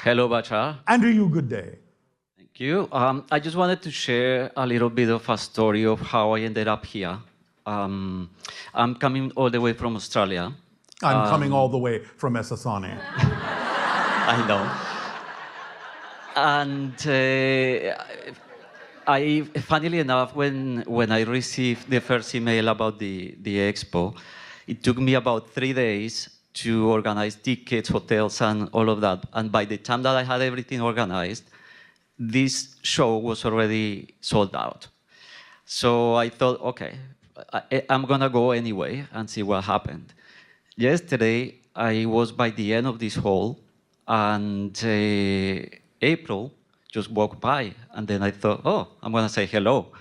Hello, Bashar. And to you, good day. Thank you. I just wanted to share a little bit of a story of how I ended up here. I'm coming all the way from Australia. I'm coming all the way from Esasani. I know. And funnily enough, when I received the first email about the expo, it took me about 3 days to organize tickets, hotels, and all of that. And by the time that I had everything organized, this show was already sold out. So I thought, okay, I'm gonna go anyway and see what happened. Yesterday, I was by the end of this hall, and April just walked by, and then I thought, oh, I'm gonna say hello.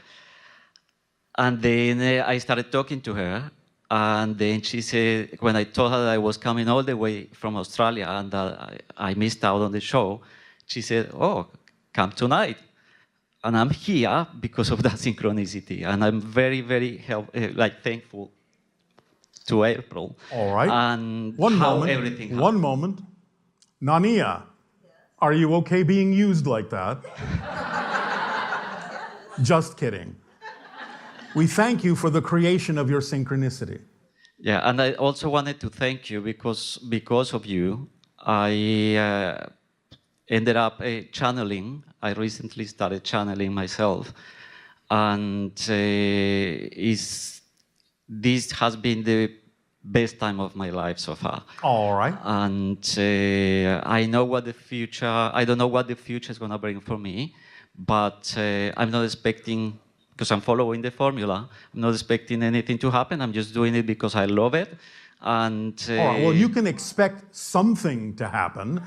And then I started talking to her, and then she said, when I told her that I was coming all the way from Australia and that I missed out on the show, she said, oh, come tonight. And I'm here because of that synchronicity, and I'm very, very thankful to April. All right. And One how moment. everything happened. One moment. Nania, are you okay being used like that? Just kidding. We thank you for the creation of your synchronicity. Yeah, and I also wanted to thank you because of you, I ended up channeling. I recently started channeling myself, and this has been the best time of my life so far. All right. And I know what the future, I don't know what the future is going to bring for me, but I'm not expecting, because I'm following the formula, I'm not expecting anything to happen. I'm just doing it because I love it. And all right. Well, you can expect something to happen.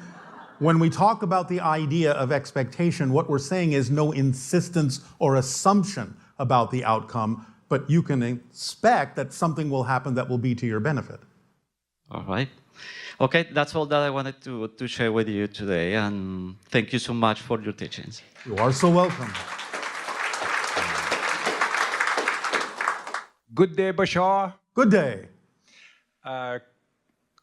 When we talk about the idea of expectation, what we're saying is no insistence or assumption about the outcome, but you can expect that something will happen that will be to your benefit. All right. Okay, that's all that I wanted to share with you today, and thank you so much for your teachings. You are so welcome. Good day, Bashar. Good day.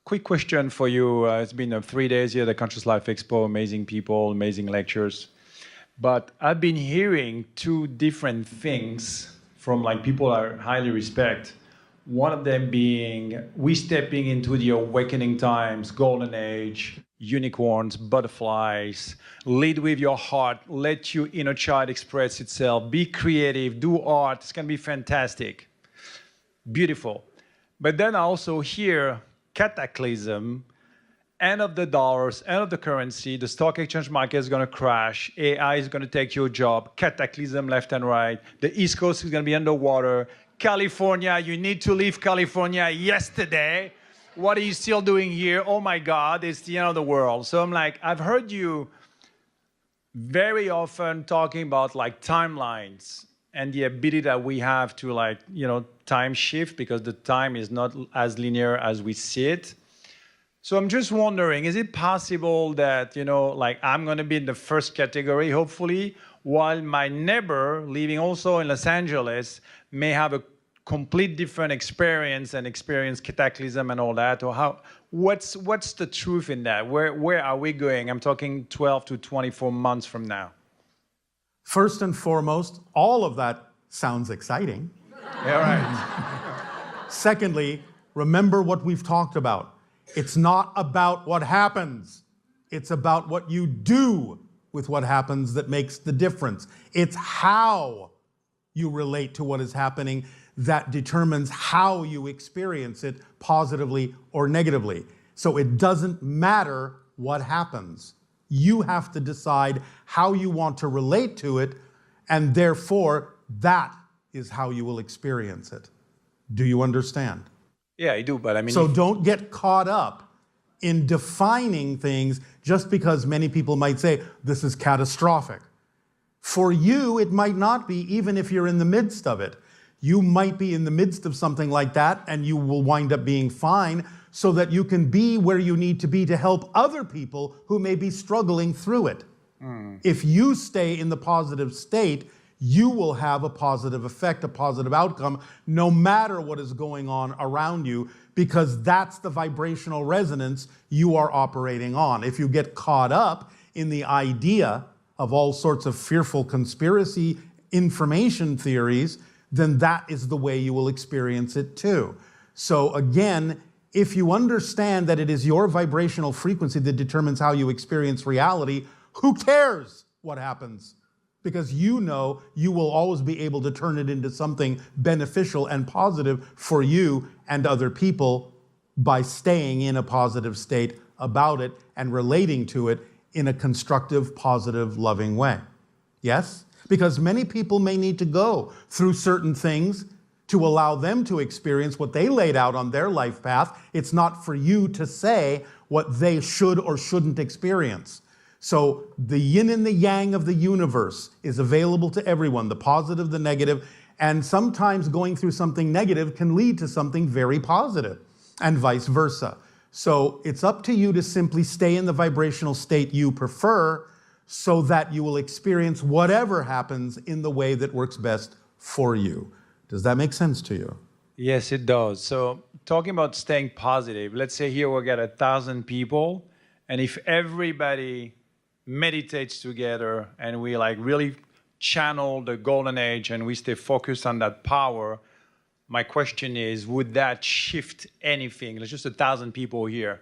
Quick question for you. It's been 3 days here at the Conscious Life Expo, amazing people, amazing lectures. But I've been hearing two different things from people I highly respect. One of them being, we stepping into the awakening times, golden age, unicorns, butterflies, lead with your heart, let your inner child express itself, be creative, do art, it's gonna be fantastic. Beautiful. But then I also hear cataclysm, end of the dollars, end of the currency, the stock exchange market is going to crash, AI is going to take your job, cataclysm left and right, the East Coast is going to be underwater, California, you need to leave California yesterday. What are you still doing here? Oh my God, it's the end of the world. So I'm like, I've heard you very often talking about timelines and the ability that we have to time shift, because the time is not as linear as we see it. So I'm just wondering, is it possible that, I'm going to be in the first category, hopefully, while my neighbor, living also in Los Angeles, may have a complete different experience and experience cataclysm and all that? Or what's the truth in that? Where are we going? I'm talking 12 to 24 months from now. First and foremost, all of that sounds exciting. Yeah, right. Secondly, remember what we've talked about. It's not about what happens. It's about what you do with what happens that makes the difference. It's how you relate to what is happening that determines how you experience it, positively or negatively. So it doesn't matter what happens. You have to decide how you want to relate to it, and therefore that is how you will experience it. Do you understand? Yeah, I do, but I mean... So don't get caught up in defining things just because many people might say, this is catastrophic. For you, it might not be, even if you're in the midst of it. You might be in the midst of something like that, and you will wind up being fine, so that you can be where you need to be to help other people who may be struggling through it. If you stay in the positive state, you will have a positive effect, a positive outcome, no matter what is going on around you, because that's the vibrational resonance you are operating on. If you get caught up in the idea of all sorts of fearful conspiracy information theories, then that is the way you will experience it too. So again, if you understand that it is your vibrational frequency that determines how you experience reality, who cares what happens? Because you know you will always be able to turn it into something beneficial and positive for you and other people by staying in a positive state about it and relating to it in a constructive, positive, loving way. Yes? Because many people may need to go through certain things to allow them to experience what they laid out on their life path. It's not for you to say what they should or shouldn't experience. So the yin and the yang of the universe is available to everyone, the positive, the negative, and sometimes going through something negative can lead to something very positive, and vice versa. So it's up to you to simply stay in the vibrational state you prefer so that you will experience whatever happens in the way that works best for you. Does that make sense to you? Yes, it does. So talking about staying positive, let's say here we'll get 1,000 people, and if everybody meditates together and we like really channel the golden age and we stay focused on that power, my question is, would that shift anything? There's just 1,000 people here.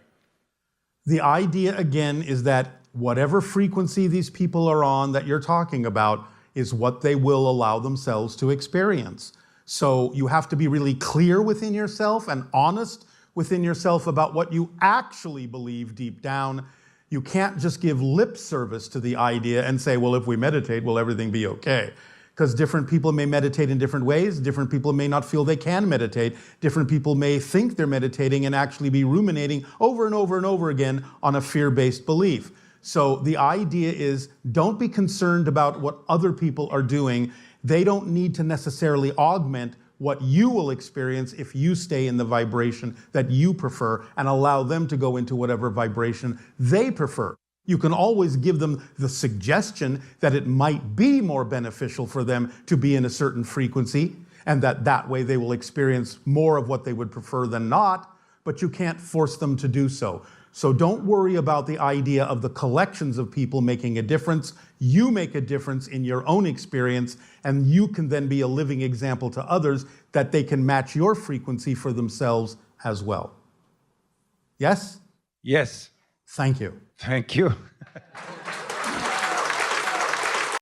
The idea again is that whatever frequency these people are on that you're talking about is what they will allow themselves to experience. So you have to be really clear within yourself and honest within yourself about what you actually believe deep down. You can't just give lip service to the idea and say, well, if we meditate, will everything be okay? Because different people may meditate in different ways. Different people may not feel they can meditate. Different people may think they're meditating and actually be ruminating over and over and over again on a fear-based belief. So the idea is, don't be concerned about what other people are doing. They don't need to necessarily augment what you will experience if you stay in the vibration that you prefer and allow them to go into whatever vibration they prefer. You can always give them the suggestion that it might be more beneficial for them to be in a certain frequency, and that way they will experience more of what they would prefer than not, but you can't force them to do so. So don't worry about the idea of the collections of people making a difference. You make a difference in your own experience, and you can then be a living example to others that they can match your frequency for themselves as well. Yes? Yes. Thank you. Thank you.